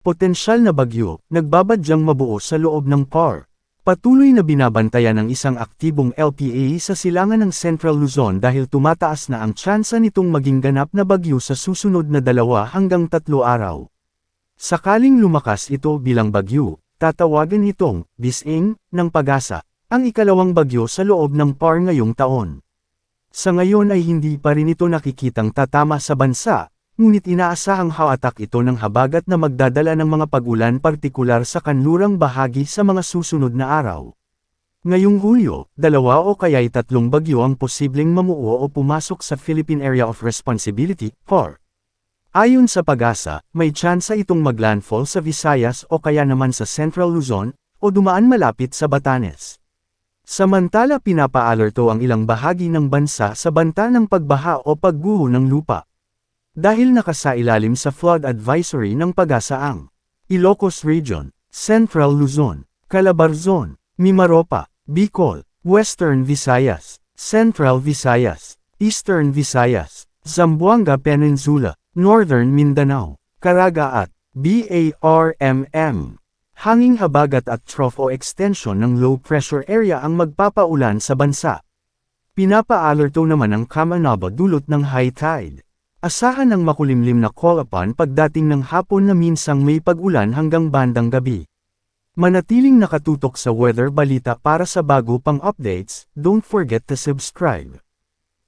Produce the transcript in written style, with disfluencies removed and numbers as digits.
Potensyal na bagyo, nagbabadyang mabuo sa loob ng PAR. Patuloy na binabantayan ng isang aktibong LPA sa silangan ng Central Luzon dahil tumataas na ang tsansa nitong maging ganap na bagyo sa susunod na 2 hanggang 3 araw. Sakaling lumakas ito bilang bagyo, tatawagan itong Bising ng Pag-asa, ang ikalawang bagyo sa loob ng PAR ngayong taon. Sa ngayon ay hindi pa rin ito nakikitang tatama sa bansa, ngunit inaasahang hawatak ito ng habagat na magdadala ng mga pag-ulan partikular sa kanlurang bahagi sa mga susunod na araw. Ngayong Hulyo, 2 o kaya'y 3 bagyo ang posibleng mamuo o pumasok sa Philippine Area of Responsibility, PAR. Ayon sa Pag-asa, may tsansa itong maglandfall sa Visayas o kaya naman sa Central Luzon, o dumaan malapit sa Batanes. Samantala pinapa-alerto ang ilang bahagi ng bansa sa banta ng pagbaha o pagguho ng lupa. Dahil nakasailalim sa flood advisory ng Pag-asa ang Ilocos Region, Central Luzon, Calabarzon, Mimaropa, Bicol, Western Visayas, Central Visayas, Eastern Visayas, Zamboanga Peninsula, Northern Mindanao, Caraga at BARMM. Hanging habagat at trough o extension ng low pressure area ang magpapaulan sa bansa. Pinapa-alerto naman ang Kamanaba dulot ng high tide. Asahan ang makulimlim na call-upon pagdating ng hapon na minsang may pag-ulan hanggang bandang gabi. Manatiling nakatutok sa Weather Balita para sa bago pang updates, don't forget to subscribe.